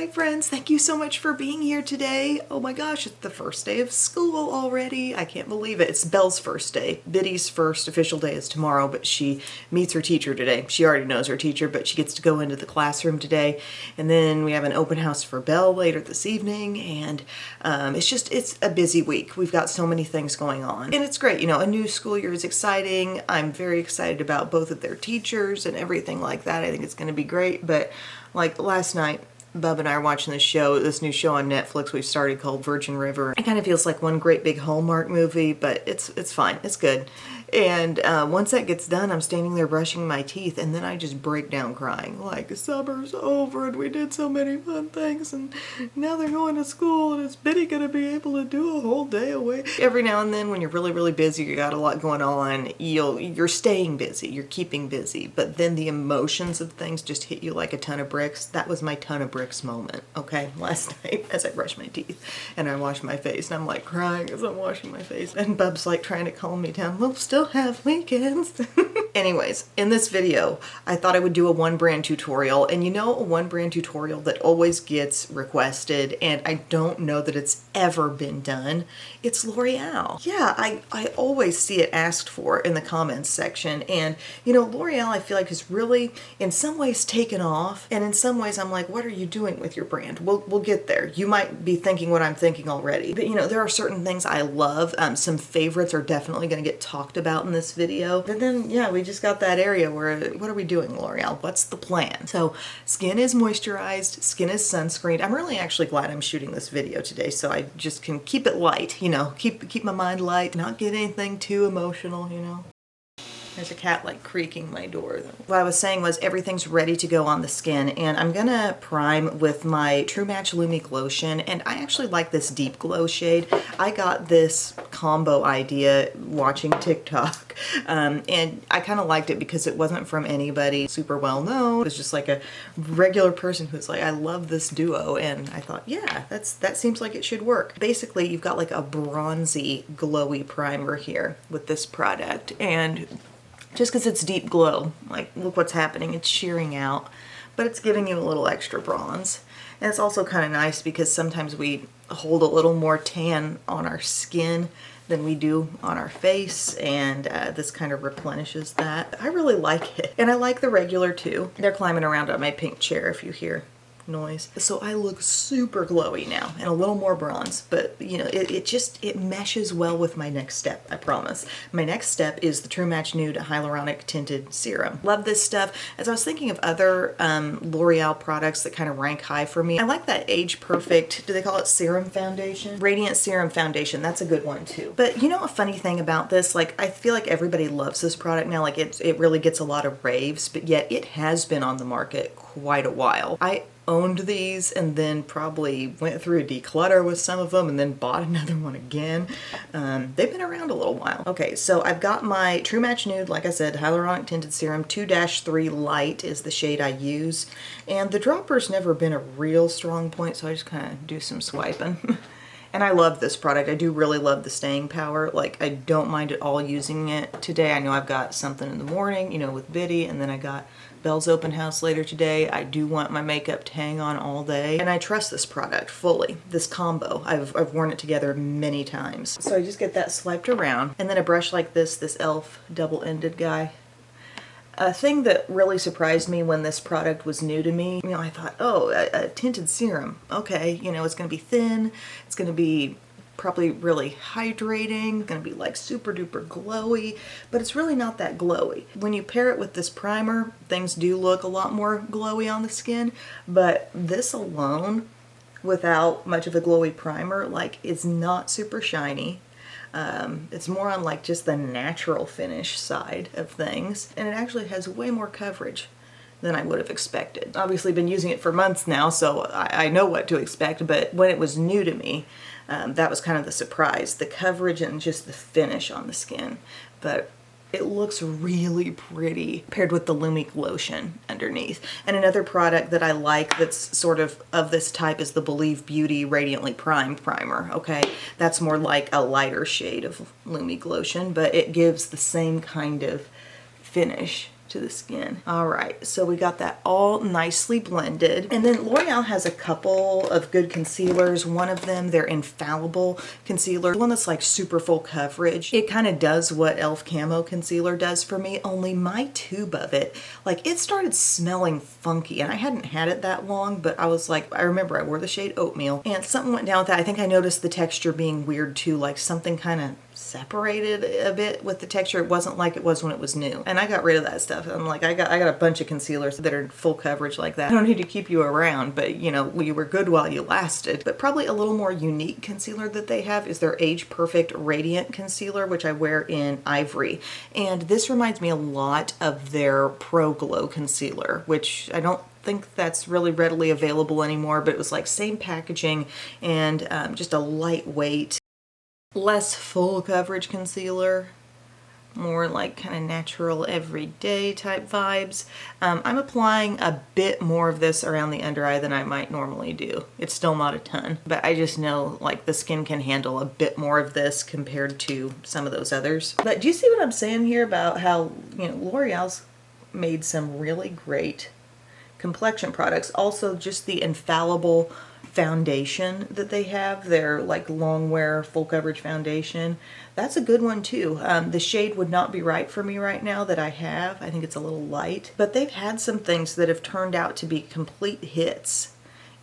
my friends, thank you so much for being here today. Oh my gosh, it's the first day of school already. I can't believe it. It's Belle's first day. Biddy's first official day is tomorrow, but she meets her teacher today. She already knows her teacher, but she gets to go into the classroom today. And then we have an open house for Belle later this evening, and it's a busy week. We've got so many things going on. And it's great, you know, a new school year is exciting. I'm very excited about both of their teachers and everything like that. I think it's gonna be great, but like last night, Bub and I are watching this new show on Netflix we've started called Virgin River. It kind of feels like one great big Hallmark movie, but it's fine, it's good. And once that gets done, I'm standing there brushing my teeth, and then I just break down crying. Like, summer's over, and we did so many fun things, and now they're going to school, and is Biddy gonna be able to do a whole day away? Every now and then, when you're really, really busy, you got a lot going on, you're staying busy, you're keeping busy, but then the emotions of things just hit you like a ton of bricks. That was my ton of bricks moment, okay, last night as I brushed my teeth, and I washed my face, and I'm like crying as I'm washing my face, and Bub's like trying to calm me down. We'll still have weekends. Anyways, in this video, I thought I would do a one brand tutorial, and you know, a one brand tutorial that always gets requested, and I don't know that it's ever been done. It's L'Oreal. Yeah, I always see it asked for in the comments section, and you know, L'Oreal I feel like has really, in some ways, taken off, and in some ways I'm like, what are you doing with your brand? We'll get there. You might be thinking what I'm thinking already, but you know, there are certain things I love. Some favorites are definitely going to get talked about in this video. But then, yeah, we just got that area where, what are we doing, L'Oreal? What's the plan? So, skin is moisturized, skin is sunscreened. I'm really actually glad I'm shooting this video today, so I just can keep it light, you know, keep my mind light, not get anything too emotional, you know. There's a cat like creaking my door. What I was saying was everything's ready to go on the skin, and I'm gonna prime with my True Match Lumique lotion, and I actually like this deep glow shade. I got this combo idea watching TikTok, and I kind of liked it because it wasn't from anybody super well known. It was just like a regular person who's like, I love this duo, and I thought, yeah, that seems like it should work. Basically, you've got like a bronzy, glowy primer here with this product, and just because it's deep glow, like look what's happening, it's shearing out, but it's giving you a little extra bronze. And it's also kind of nice because sometimes we hold a little more tan on our skin than we do on our face, and this kind of replenishes that. I really like it, and I like the regular too. They're climbing around on my pink chair if you hear noise. So I look super glowy now and a little more bronze, but you know, it meshes well with my next step, I promise. My next step is the True Match Nude Hyaluronic Tinted Serum. Love this stuff. As I was thinking of other L'Oreal products that kind of rank high for me, I like that Age Perfect, do they call it serum foundation? Radiant Serum Foundation, that's a good one too. But you know a funny thing about this, like I feel like everybody loves this product now, like it really gets a lot of raves, but yet it has been on the market quite a while. I owned these and then probably went through a declutter with some of them and then bought another one again. They've been around a little while. Okay, so I've got my True Match Nude, like I said, Hyaluronic Tinted Serum, 2-3 Light is the shade I use. And the dropper's never been a real strong point, so I just kind of do some swiping. And I love this product. I do really love the staying power. Like, I don't mind at all using it today. I know I've got something in the morning, you know, with Biddy, and then I got Belle's open house later today. I do want my makeup to hang on all day. And I trust this product fully, this combo. I've worn it together many times. So I just get that swiped around, and then a brush like this e.l.f. double-ended guy. A thing that really surprised me when this product was new to me, you know, I thought, oh, a tinted serum. Okay, you know, it's gonna be thin, it's gonna be probably really hydrating, gonna be like super duper glowy, but it's really not that glowy. When you pair it with this primer, things do look a lot more glowy on the skin, but this alone, without much of a glowy primer, like, it's not super shiny. It's more on like just the natural finish side of things, and it actually has way more coverage than I would have expected. Obviously been using it for months now, so I know what to expect, but when it was new to me, that was kind of the surprise, the coverage and just the finish on the skin. But it looks really pretty paired with the Lumique lotion underneath. And another product that I like that's sort of this type is the Believe Beauty Radiantly Primed Primer, okay? That's more like a lighter shade of Lumique lotion, but it gives the same kind of finish. to the skin. All right, so we got that all nicely blended. And then L'Oreal has a couple of good concealers. One of them, their Infallible concealer, one that's like super full coverage. It kind of does what e.l.f. Camo concealer does for me, only my tube of it, like it started smelling funky, and I hadn't had it that long, but I was like, I remember I wore the shade Oatmeal and something went down with that. I think I noticed the texture being weird too, like something kind of separated a bit with the texture. It wasn't like it was when it was new. And I got rid of that stuff. I'm like, I got a bunch of concealers that are full coverage like that. I don't need to keep you around, but you know, you were good while you lasted. But probably a little more unique concealer that they have is their Age Perfect Radiant Concealer, which I wear in Ivory. And this reminds me a lot of their Pro Glow Concealer, which I don't think that's really readily available anymore, but it was like same packaging and just a lightweight, less full coverage concealer, more like kind of natural everyday type vibes. I'm applying a bit more of this around the under eye than I might normally do. It's still not a ton, but I just know like the skin can handle a bit more of this compared to some of those others. But do you see what I'm saying here about how, you know, L'Oreal's made some really great complexion products. Also just the Infallible foundation that they have, their like long wear full coverage foundation, that's a good one too. The shade would not be right for me right now that I have. I think it's a little light, but they've had some things that have turned out to be complete hits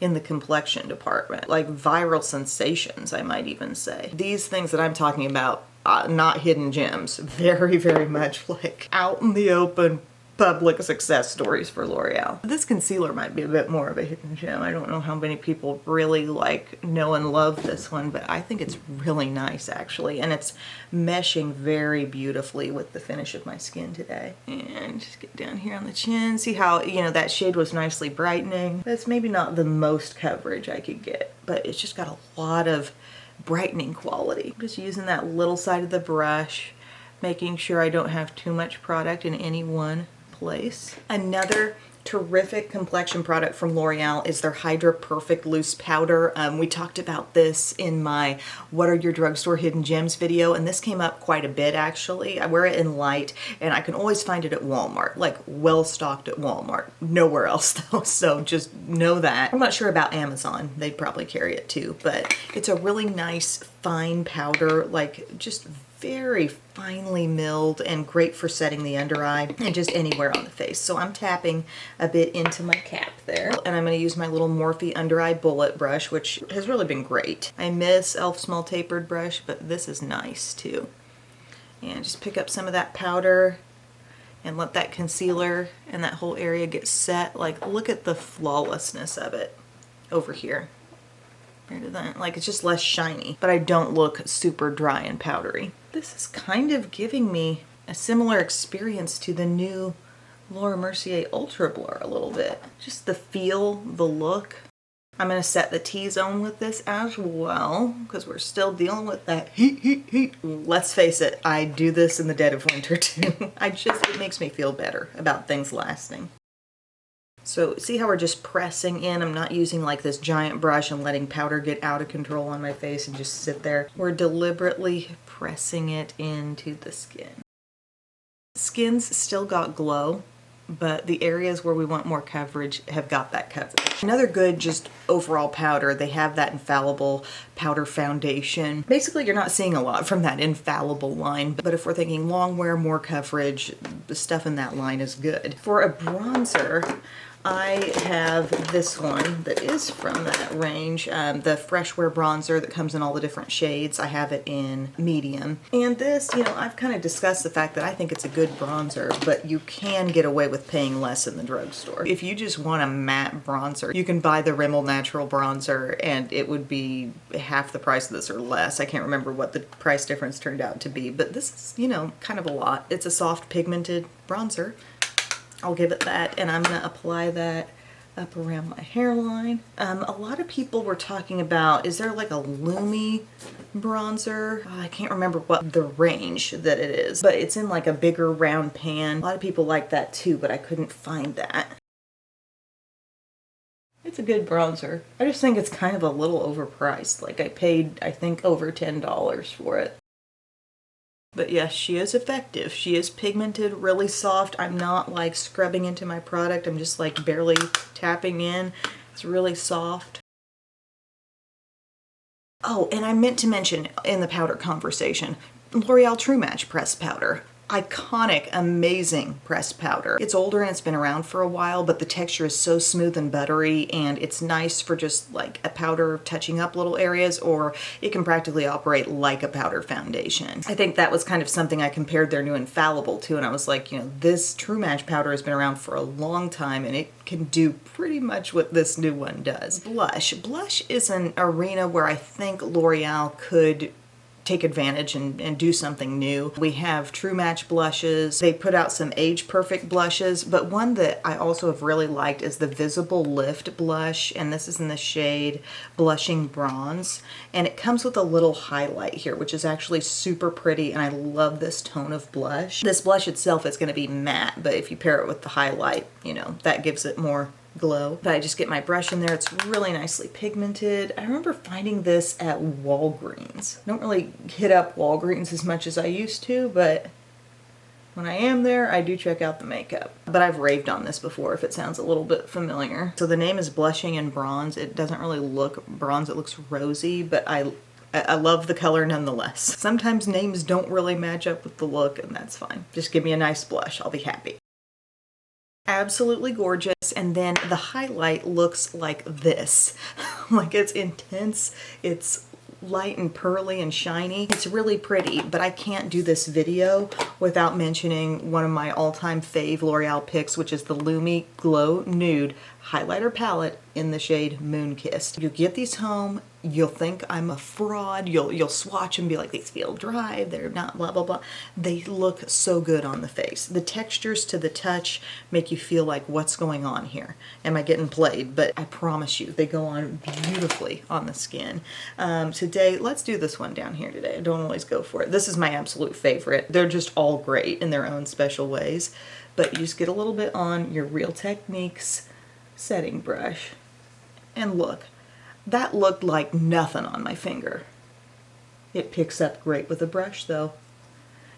in the complexion department, like viral sensations, I might even say. These things that I'm talking about, not hidden gems, very, very much like out in the open public success stories for L'Oreal. This concealer might be a bit more of a hidden gem. I don't know how many people really like know and love this one, but I think it's really nice actually, and it's meshing very beautifully with the finish of my skin today. And just get down here on the chin. See how, you know, that shade was nicely brightening. That's maybe not the most coverage I could get, but it's just got a lot of brightening quality. Just using that little side of the brush, making sure I don't have too much product in any one place. Another terrific complexion product from L'Oreal is their Hydra Perfect Loose Powder. We talked about this in my What Are Your Drugstore Hidden Gems video, and this came up quite a bit actually. I wear it in light, and I can always find it at Walmart, like well stocked at Walmart. Nowhere else though, so just know that. I'm not sure about Amazon. They'd probably carry it too, but it's a really nice fine powder, like just very finely milled and great for setting the under eye and just anywhere on the face. So I'm tapping a bit into my cap there, and I'm going to use my little Morphe under eye bullet brush, which has really been great. I miss e.l.f. small tapered brush, but this is nice too. And just pick up some of that powder and let that concealer and that whole area get set. Like, look at the flawlessness of it over here. Like, it's just less shiny, but I don't look super dry and powdery. This is kind of giving me a similar experience to the new Laura Mercier Ultra Blur a little bit. Just the feel, the look. I'm going to set the T-zone with this as well, because we're still dealing with that heat. Let's face it, I do this in the dead of winter too. It makes me feel better about things lasting. So see how we're just pressing in? I'm not using like this giant brush and letting powder get out of control on my face and just sit there. We're deliberately pressing it into the skin. Skin's still got glow, but the areas where we want more coverage have got that coverage. Another good just overall powder, they have that Infallible powder foundation. Basically, you're not seeing a lot from that Infallible line, but if we're thinking long wear, more coverage, the stuff in that line is good. For a bronzer, I have this one that is from that range, the Fresh Wear bronzer that comes in all the different shades. I have it in medium. And this, you know, I've kind of discussed the fact that I think it's a good bronzer, but you can get away with paying less in the drugstore. If you just want a matte bronzer, you can buy the Rimmel Natural Bronzer and it would be half the price of this or less. I can't remember what the price difference turned out to be, but this is, you know, kind of a lot. It's a soft pigmented bronzer. I'll give it that, and I'm going to apply that up around my hairline. A lot of people were talking about, is there like a Lumi bronzer? Oh, I can't remember what the range that it is, but it's in like a bigger round pan. A lot of people like that too, but I couldn't find that. It's a good bronzer. I just think it's kind of a little overpriced. Like I paid, I think, over $10 for it. But yes, she is effective. She is pigmented, really soft. I'm not like scrubbing into my product. I'm just like barely tapping in. It's really soft. Oh, and I meant to mention in the powder conversation, L'Oreal True Match pressed powder. Iconic, amazing pressed powder. It's older and it's been around for a while, but the texture is so smooth and buttery, and it's nice for just like a powder touching up little areas, or it can practically operate like a powder foundation. I think that was kind of something I compared their new Infallible to, and I was like, you know, this True Match powder has been around for a long time and it can do pretty much what this new one does. Blush. Blush is an arena where I think L'Oreal could take advantage and do something new. We have True Match blushes. They put out some age perfect blushes, but one that I also have really liked is the Visible Lift blush, and this is in the shade Blushing Bronze, and it comes with a little highlight here, which is actually super pretty, and I love this tone of blush. This blush itself is going to be matte, but if you pair it with the highlight, you know, that gives it more glow. But I just get my brush in there. It's really nicely pigmented. I remember finding this at Walgreens. I don't really hit up Walgreens as much as I used to, but when I am there, I do check out the makeup. But I've raved on this before if it sounds a little bit familiar. So the name is Blushing in Bronze. It doesn't really look bronze, it looks rosy, but I love the color nonetheless. Sometimes names don't really match up with the look, and that's fine. Just give me a nice blush, I'll be happy. Absolutely gorgeous. And then the highlight looks like this. Like, it's intense, it's light and pearly and shiny. It's really pretty, but I can't do this video without mentioning one of my all-time fave L'Oreal picks, which is the Lumi Glow Nude highlighter palette in the shade Moon Kissed. You get these home, you'll think I'm a fraud, you'll swatch and be like, these feel dry, they're not blah blah blah. They look so good on the face. The textures to the touch make you feel like, what's going on here? Am I getting played? But I promise you, they go on beautifully on the skin. Today, let's do this one down here today. I don't always go for it. This is my absolute favorite. They're just all great in their own special ways. But you just get a little bit on your Real Techniques setting brush, and look, that looked like nothing on my finger. It picks up great with a brush though,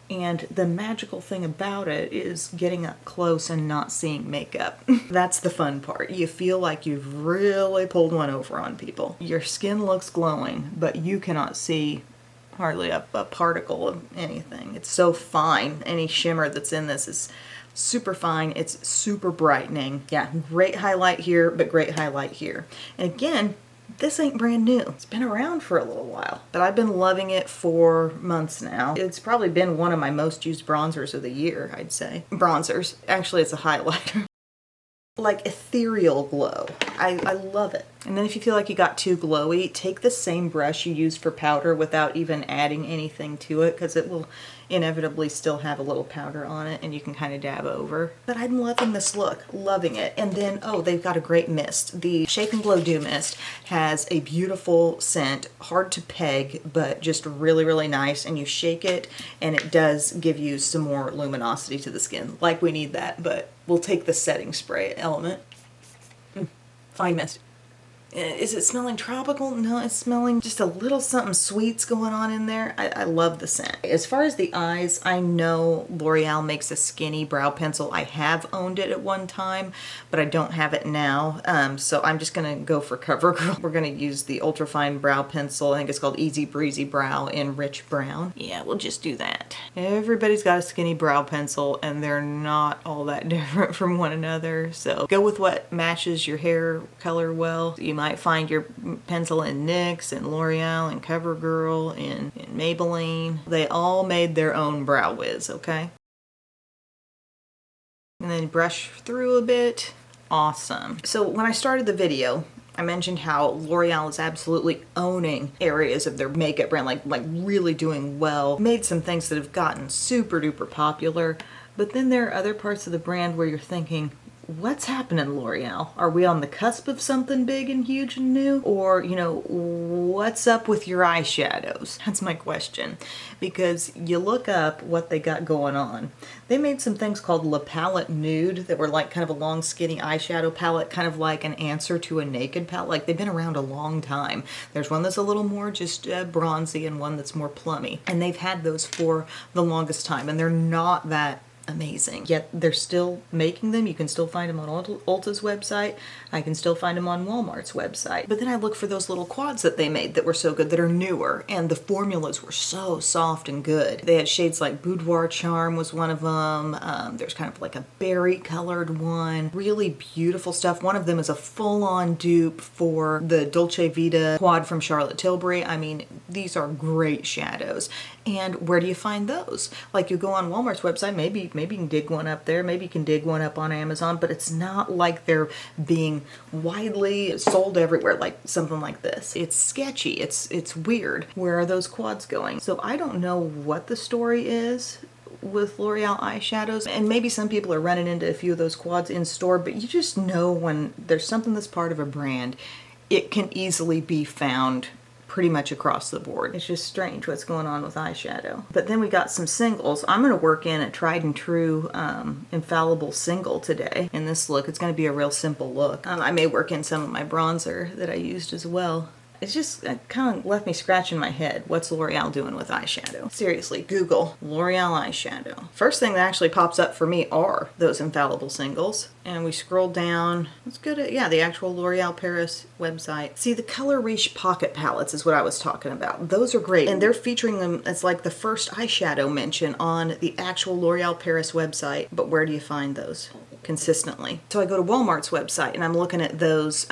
and the magical thing about it is getting up close and not seeing makeup. That's the fun part. You feel like you've really pulled one over on people. Your skin looks glowing, but you cannot see hardly a particle of anything. It's so fine. Any shimmer that's in this is super fine. It's super brightening. Yeah, great highlight here, but great highlight here. And again, this ain't brand new. It's been around for a little while, but I've been loving it for months now. It's probably been one of my most used bronzers of the year, I'd say. Bronzers. Actually, it's a highlighter. Like ethereal glow. I love it. And then if you feel like you got too glowy, take the same brush you used for powder without even adding anything to it, because it will inevitably still have a little powder on it and you can kind of dab over. But I'm loving this look, loving it. And then, oh, they've got a great mist. The Shake and Glow Dew Mist has a beautiful scent, hard to peg, but just really, really nice. And you shake it and it does give you some more luminosity to the skin. Like, we need that, but we'll take the setting spray element. Fine mist. Is it smelling tropical? No, it's smelling just a little something sweet's going on in there. I love the scent. As far as the eyes, I know L'Oreal makes a skinny brow pencil. I have owned it at one time, but I don't have it now. So I'm just gonna go for CoverGirl. We're gonna use the ultrafine brow pencil. I think it's called Easy Breezy Brow in Rich Brown. Yeah, we'll just do that. Everybody's got a skinny brow pencil and they're not all that different from one another. So go with what matches your hair color well. You might find your pencil in NYX and L'Oreal and CoverGirl and Maybelline. They all made their own brow wiz, okay? And then brush through a bit. Awesome. So when I started the video, I mentioned how L'Oreal is absolutely owning areas of their makeup brand, like really doing well. Made some things that have gotten super duper popular, but then there are other parts of the brand where you're thinking, what's happening, L'Oreal? Are we on the cusp of something big and huge and new? Or, you know, what's up with your eyeshadows? That's my question. Because you look up what they got going on. They made some things called La Palette Nude that were like kind of a long skinny eyeshadow palette, kind of like an answer to a naked palette. Like they've been around a long time. There's one that's a little more just bronzy and one that's more plummy. And they've had those for the longest time, and they're not that amazing. Yet they're still making them. You can still find them on Ulta's website. I can still find them on Walmart's website. But then I look for those little quads that they made that were so good, that are newer, and the formulas were so soft and good. They had shades like Boudoir Charm was one of them. There's kind of like a berry colored one. Really beautiful stuff. One of them is a full-on dupe for the Dolce Vita quad from Charlotte Tilbury. I mean, these are great shadows. And where do you find those? Like you go on Walmart's website, maybe you can dig one up there, maybe you can dig one up on Amazon, but it's not like they're being widely sold everywhere like something like this. It's sketchy, it's weird. Where are those quads going? So I don't know what the story is with L'Oreal eyeshadows, and maybe some people are running into a few of those quads in store, but you just know when there's something that's part of a brand, it can easily be found pretty much across the board. It's just strange what's going on with eyeshadow. But then we got some singles. I'm going to work in a tried and true infallible single today in this look. It's going to be a real simple look. I may work in some of my bronzer that I used as well. It's just kind of left me scratching my head. What's L'Oreal doing with eyeshadow? Seriously, Google L'Oreal eyeshadow. First thing that actually pops up for me are those infallible singles. And we scroll down. Let's go to, yeah, the actual L'Oreal Paris website. See, the Color Riche pocket palettes is what I was talking about. Those are great. And they're featuring them as like the first eyeshadow mention on the actual L'Oreal Paris website. But where do you find those consistently? So I go to Walmart's website and I'm looking at those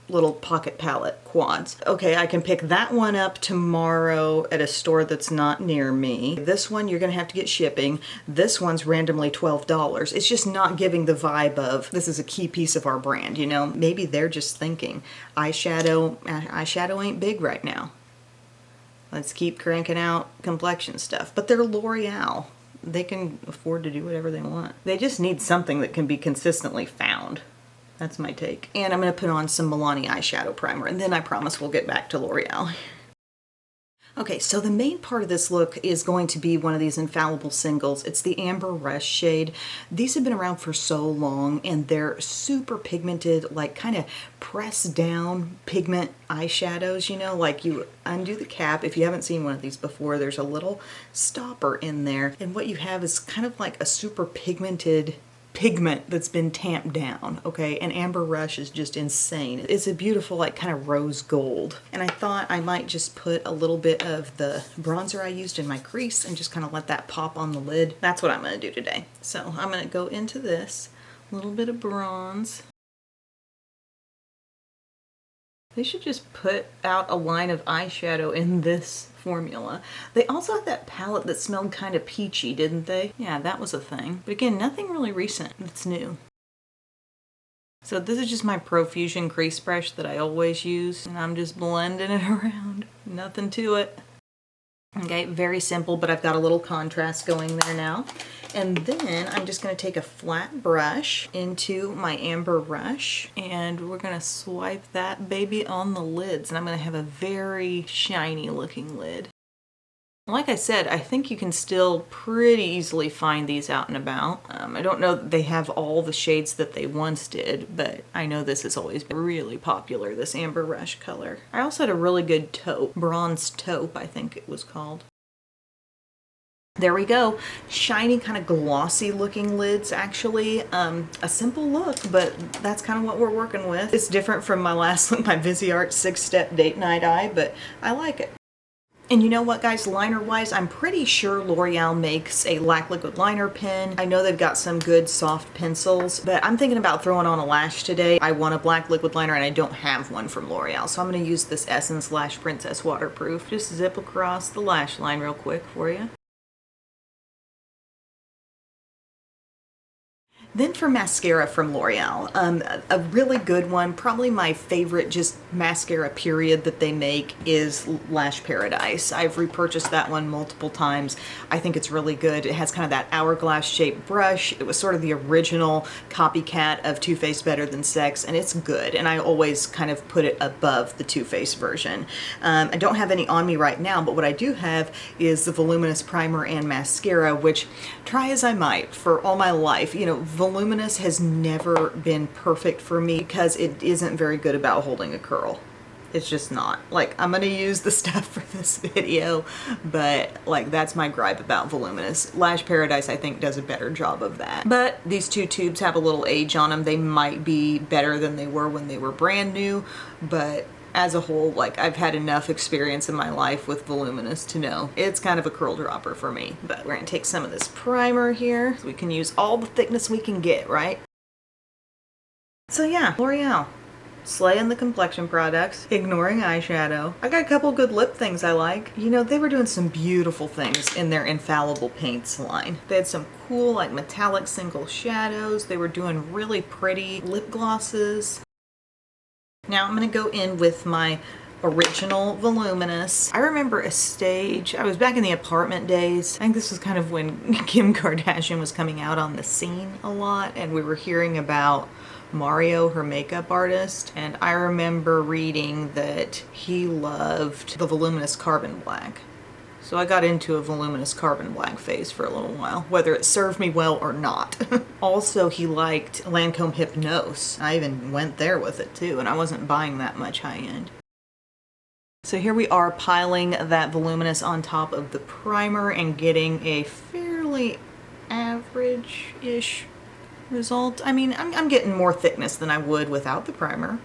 little pocket palette quads. Okay, I can pick that one up tomorrow at a store that's not near me. This one you're gonna have to get shipping. This one's randomly $12. It's just not giving the vibe of this is a key piece of our brand, you know? Maybe they're just thinking eyeshadow ain't big right now. Let's keep cranking out complexion stuff. But they're L'Oreal. They can afford to do whatever they want. They just need something that can be consistently found. That's my take. And I'm going to put on some Milani eyeshadow primer, and then I promise we'll get back to L'Oreal. Okay, so the main part of this look is going to be one of these infallible singles. It's the Amber Rush shade. These have been around for so long, and they're super pigmented, like kind of pressed down pigment eyeshadows, you know, like you undo the cap. If you haven't seen one of these before, there's a little stopper in there, and what you have is kind of like a super pigmented pigment that's been tamped down, okay? And Amber Rush is just insane. It's a beautiful, like, kind of rose gold. And I thought I might just put a little bit of the bronzer I used in my crease and just kind of let that pop on the lid. That's what I'm going to do today. So I'm going to go into this, a little bit of bronze. They should just put out a line of eyeshadow in this formula. They also had that palette that smelled kind of peachy, didn't they? Yeah, that was a thing. But again, nothing really recent that's new. So this is just my Profusion crease brush that I always use, and I'm just blending it around. Nothing to it. Okay, very simple, but I've got a little contrast going there now. And then I'm just going to take a flat brush into my Amber Rush, and we're going to swipe that baby on the lids, and I'm going to have a very shiny looking lid. Like I said, I think you can still pretty easily find these out and about. I don't know that they have all the shades that they once did, but I know this has always been really popular, this Amber Rush color. I also had a really good taupe, bronze taupe I think it was called. There we go. Shiny, kind of glossy looking lids, actually. A simple look, but that's kind of what we're working with. It's different from my last look, my Viseart 6-Step Date Night Eye, but I like it. And you know what, guys, liner-wise, I'm pretty sure L'Oreal makes a black liquid liner pen. I know they've got some good soft pencils, but I'm thinking about throwing on a lash today. I want a black liquid liner, and I don't have one from L'Oreal, so I'm going to use this Essence Lash Princess Waterproof. Just zip across the lash line real quick for you. Then for mascara from L'Oreal, a really good one, probably my favorite just mascara period that they make is Lash Paradise. I've repurchased that one multiple times. I think it's really good. It has kind of that hourglass shaped brush. It was sort of the original copycat of Too Faced Better Than Sex, and it's good. And I always kind of put it above the Too Faced version. I don't have any on me right now, but what I do have is the Voluminous Primer and Mascara, which, try as I might, for all my life, you know, Voluminous has never been perfect for me because it isn't very good about holding a curl. It's just not. Like, I'm gonna use the stuff for this video, but like that's my gripe about Voluminous. Lash Paradise, I think, does a better job of that. But these two tubes have a little age on them. They might be better than they were when they were brand new, but as a whole, like, I've had enough experience in my life with Voluminous to know it's kind of a curl dropper for me. But we're gonna take some of this primer here so we can use all the thickness we can get, right? So yeah, L'Oreal. Slaying the complexion products, ignoring eyeshadow. I got a couple good lip things I like. You know, they were doing some beautiful things in their Infallible Paints line. They had some cool, like, metallic single shadows. They were doing really pretty lip glosses. Now I'm gonna go in with my original Voluminous. I remember a stage, I was back in the apartment days. I think this was kind of when Kim Kardashian was coming out on the scene a lot, and we were hearing about Mario, her makeup artist, and I remember reading that he loved the Voluminous Carbon Black. So I got into a Voluminous Carbon Black phase for a little while, whether it served me well or not. Also, he liked Lancome Hypnose. I even went there with it too, and I wasn't buying that much high-end. So here we are piling that Voluminous on top of the primer and getting a fairly average-ish result. I mean, I'm getting more thickness than I would without the primer.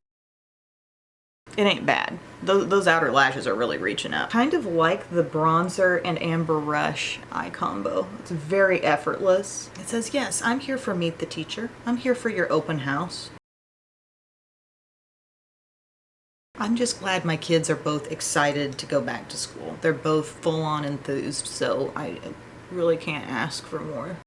It ain't bad. Those outer lashes are really reaching up. Kind of like the bronzer and Amber Rush eye combo. It's very effortless. It says, yes, I'm here for Meet the Teacher. I'm here for your open house. I'm just glad my kids are both excited to go back to school. They're both full-on enthused, so I really can't ask for more.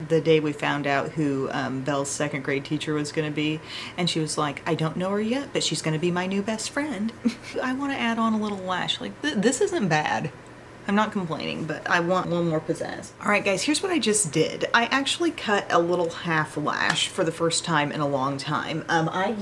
The day we found out who Belle's second grade teacher was going to be, and she was like, I don't know her yet, but she's going to be my new best friend. I want to add on a little lash. Like, this isn't bad. I'm not complaining, but I want a little more pizzazz. All right, guys, here's what I just did. I actually cut a little half lash for the first time in a long time. I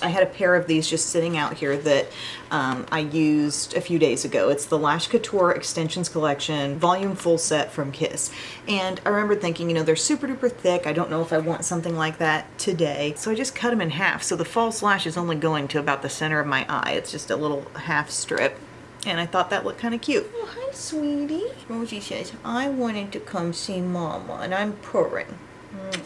had a pair of these just sitting out here that I used a few days ago. It's the Lash Couture Extensions Collection Volume Full Set from Kiss. And I remember thinking, you know, they're super duper thick. I don't know if I want something like that today. So I just cut them in half. So the false lash is only going to about the center of my eye. It's just a little half strip. And I thought that looked kind of cute. Oh, hi, sweetie. Rosie says, I wanted to come see Mama, and I'm purring.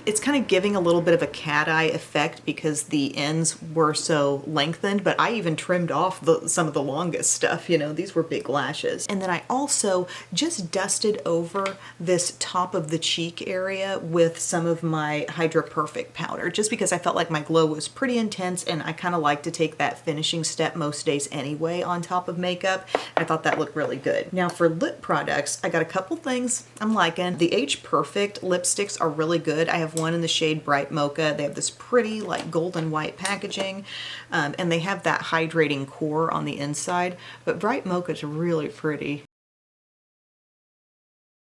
It's kind of giving a little bit of a cat eye effect because the ends were so lengthened, but I even trimmed off some of the longest stuff, you know, these were big lashes. And then I also just dusted over this top of the cheek area with some of my Hydra Perfect powder, just because I felt like my glow was pretty intense and I kind of like to take that finishing step most days anyway on top of makeup. I thought that looked really good. Now for lip products, I got a couple things I'm liking. The H Perfect lipsticks are really good. I have one in the shade Bright Mocha. They have this pretty like golden white packaging, and they have that hydrating core on the inside, but Bright Mocha is really pretty.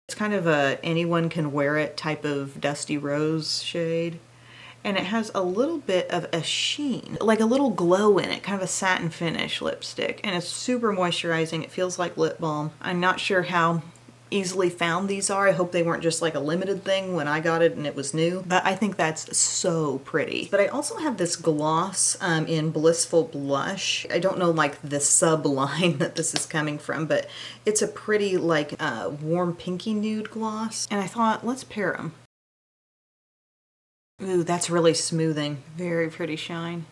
It's kind of a anyone can wear it type of dusty rose shade, and it has a little bit of a sheen, like a little glow in it, kind of a satin finish lipstick, and it's super moisturizing. It feels like lip balm. I'm not sure how easily found these are. I hope they weren't just like a limited thing when I got it and it was new, but I think that's so pretty. But I also have this gloss in Blissful Blush. I don't know like the sub line that this is coming from, but it's a pretty like warm pinky nude gloss, and I thought let's pair them. Ooh, that's really smoothing. Very pretty shine.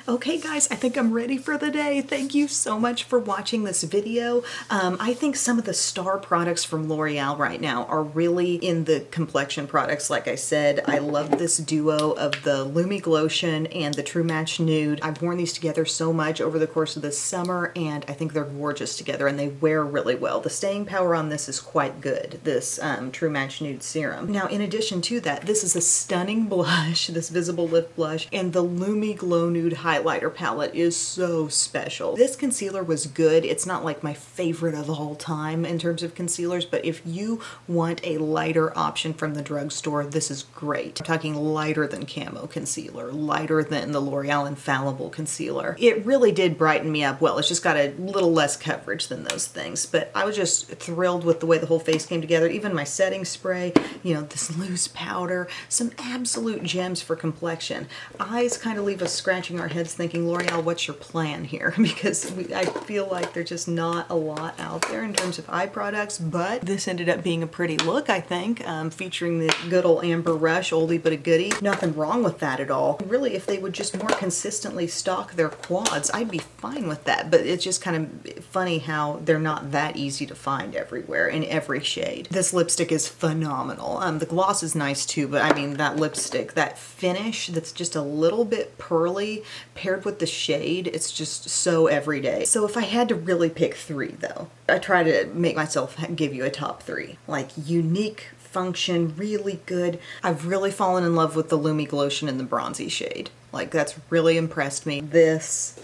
Okay guys, I think I'm ready for the day. Thank you so much for watching this video. I think some of the star products from L'Oreal right now are really in the complexion products. Like I said, I love this duo of the Lumi Glotion and the True Match Nude. I've worn these together so much over the course of this summer, and I think they're gorgeous together and they wear really well. The staying power on this is quite good, this True Match Nude Serum. Now, in addition to that, this is a stunning blush, this Visible Lift Blush, and the Lumi Glow Nude highlighter palette is so special. This concealer was good. It's not like my favorite of all time in terms of concealers, but if you want a lighter option from the drugstore, this is great. I'm talking lighter than Camo Concealer, lighter than the L'Oreal Infallible Concealer. It really did brighten me up well. It's just got a little less coverage than those things, but I was just thrilled with the way the whole face came together. Even my setting spray, you know, this loose powder, some absolute gems for complexion. Eyes kind of leave us scratching our heads thinking, L'Oreal, what's your plan here? Because I feel like there's just not a lot out there in terms of eye products, but this ended up being a pretty look, I think, featuring the good old Amber Rush, oldie but a goodie. Nothing wrong with that at all. Really, if they would just more consistently stock their quads, I'd be fine with that, but it's just kind of funny how they're not that easy to find everywhere in every shade. This lipstick is phenomenal. The gloss is nice too, but I mean that lipstick, that finish that's just a little bit pearly paired with the shade, it's just so everyday. So if I had to really pick three though, I try to make myself give you a top three. Like unique, function, really good. I've really fallen in love with the Lumi Glotion in the bronzy shade. Like that's really impressed me. This,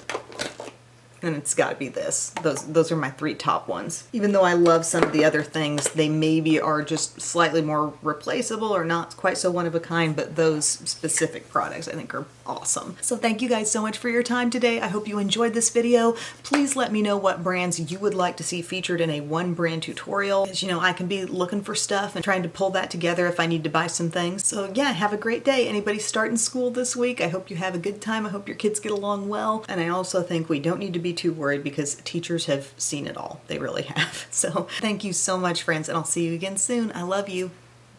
and it's got to be this. Those are my three top ones. Even though I love some of the other things, they maybe are just slightly more replaceable or not quite so one of a kind, but those specific products I think are awesome. So thank you guys so much for your time today. I hope you enjoyed this video. Please let me know what brands you would like to see featured in a one brand tutorial. As you know, I can be looking for stuff and trying to pull that together if I need to buy some things. So yeah, have a great day. Anybody starting school this week, I hope you have a good time. I hope your kids get along well. And I also think we don't need to be too worried because teachers have seen it all. They really have. So thank you so much, friends, and I'll see you again soon. I love you.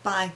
Bye.